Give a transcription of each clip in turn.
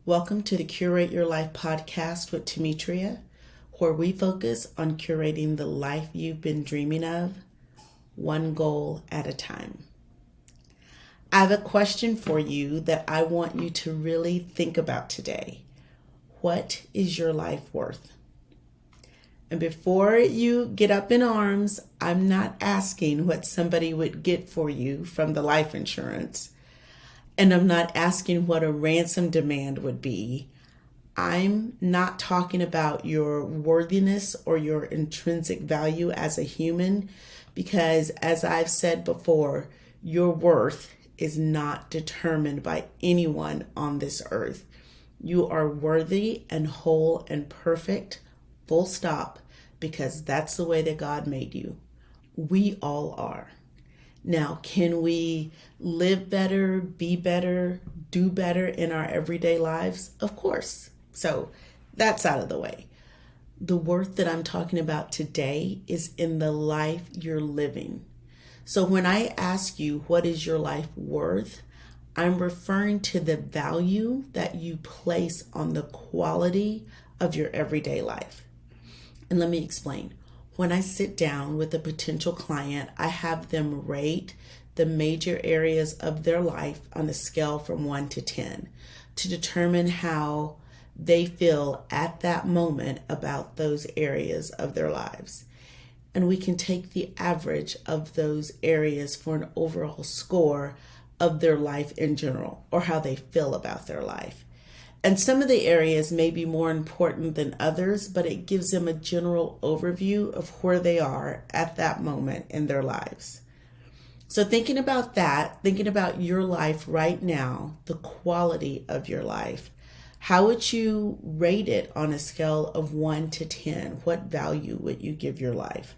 Welcome to the Curate Your Life podcast with Temetria, where we focus on curating the life you've been dreaming of, one goal at a time. I have a question for you that I want you to really think about today. What is your life worth? And before you get up in arms, I'm not asking what somebody would get for you from the life insurance. And I'm not asking what a ransom demand would be. I'm not talking about your worthiness or your intrinsic value as a human, because as I've said before, your worth is not determined by anyone on this earth. You are worthy and whole and perfect, full stop, because that's the way that God made you. We all are. Now, can we live better, be better, do better in our everyday lives? Of course. So that's out of the way. The worth that I'm talking about today is in the life you're living. So when I ask you, what is your life worth? I'm referring to the value that you place on the quality of your everyday life. And let me explain. When I sit down with a potential client, I have them rate the major areas of their life on a scale from 1 to 10 to determine how they feel at that moment about those areas of their lives. And we can take the average of those areas for an overall score of their life in general, or how they feel about their life. And some of the areas may be more important than others, but it gives them a general overview of where they are at that moment in their lives. So thinking about that, thinking about your life right now, the quality of your life, how would you rate it on a scale of 1 to 10? What value would you give your life?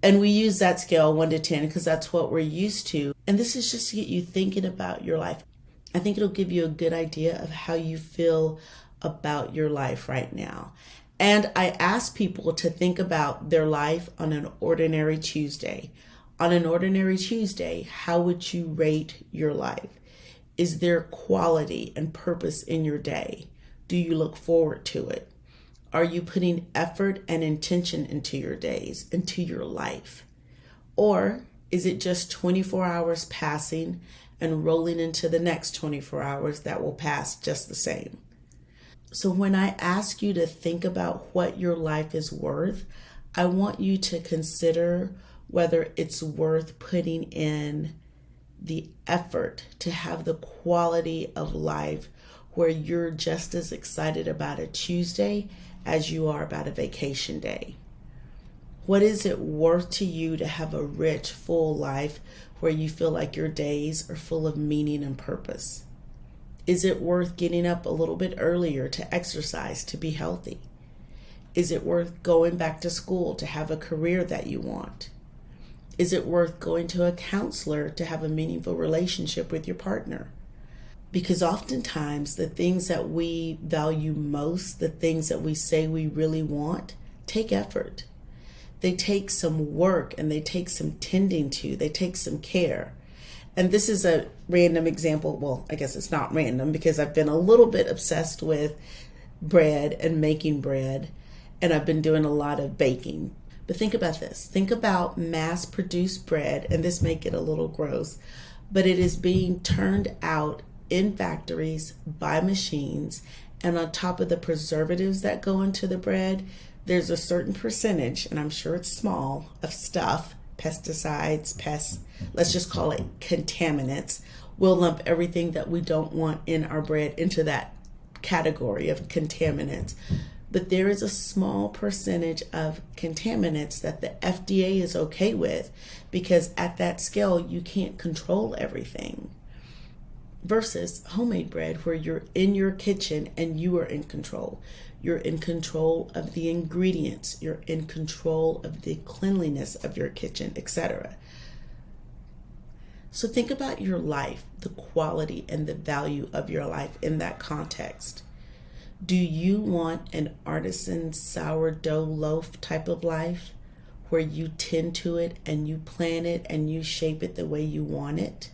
And we use that scale 1 to 10 because that's what we're used to. And this is just to get you thinking about your life. I think it'll give you a good idea of how you feel about your life right now. And I ask people to think about their life on an ordinary Tuesday. On an ordinary Tuesday, how would you rate your life? Is there quality and purpose in your day? Do you look forward to it? Are you putting effort and intention into your days, into your life? Or is it just 24 hours passing and rolling into the next 24 hours that will pass just the same? So when I ask you to think about what your life is worth, I want you to consider whether it's worth putting in the effort to have the quality of life where you're just as excited about a Tuesday as you are about a vacation day. What is it worth to you to have a rich, full life where you feel like your days are full of meaning and purpose? Is it worth getting up a little bit earlier to exercise, to be healthy? Is it worth going back to school to have a career that you want? Is it worth going to a counselor to have a meaningful relationship with your partner? Because oftentimes the things that we value most, the things that we say we really want, take effort. They take some work and they take some tending to, they take some care. And this is a random example. Well, I guess it's not random because I've been a little bit obsessed with bread and making bread, and I've been doing a lot of baking. But think about this. Think about mass-produced bread, and this may get a little gross, but it is being turned out in factories by machines, and on top of the preservatives that go into the bread, there's a certain percentage, and I'm sure it's small, of stuff, pesticides, let's just call it contaminants. We'll lump everything that we don't want in our bread into that category of contaminants. But there is a small percentage of contaminants that the FDA is okay with, because at that scale, you can't control everything. Versus homemade bread, where you're in your kitchen and you are in control. You're in control of the ingredients. You're in control of the cleanliness of your kitchen, etc. So think about your life, the quality and the value of your life in that context. Do you want an artisan sourdough loaf type of life where you tend to it and you plan it and you shape it the way you want it?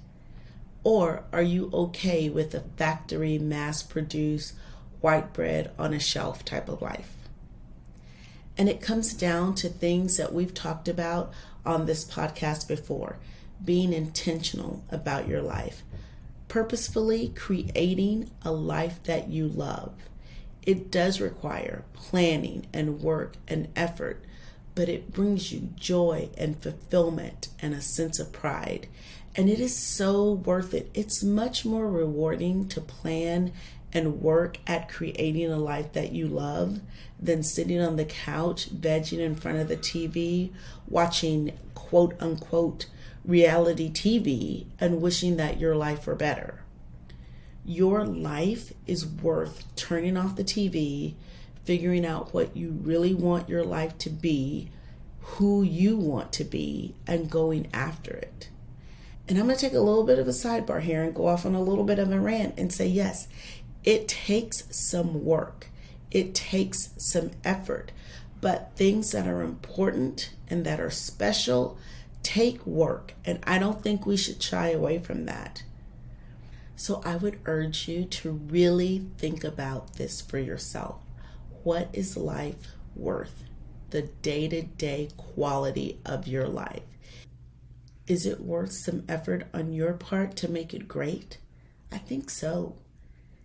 Or are you okay with a factory, mass-produced, white bread on a shelf type of life? And it comes down to things that we've talked about on this podcast before. Being intentional about your life. Purposefully creating a life that you love. It does require planning and work and effort, but it brings you joy and fulfillment and a sense of pride. And it is so worth it. It's much more rewarding to plan and work at creating a life that you love than sitting on the couch, vegging in front of the TV, watching quote unquote reality TV and wishing that your life were better. Your life is worth turning off the TV, figuring out what you really want your life to be, who you want to be, and going after it. And I'm going to take a little bit of a sidebar here and go off on a little bit of a rant and say, yes, it takes some work. It takes some effort. But things that are important and that are special take work. And I don't think we should shy away from that. So I would urge you to really think about this for yourself. What is life worth? The day-to-day quality of your life. Is it worth some effort on your part to make it great? I think so.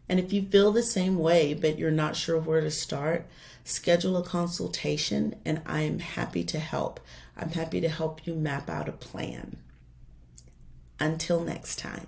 And if you feel the same way, but you're not sure where to start, schedule a consultation and I am happy to help. I'm happy to help you map out a plan. Until next time.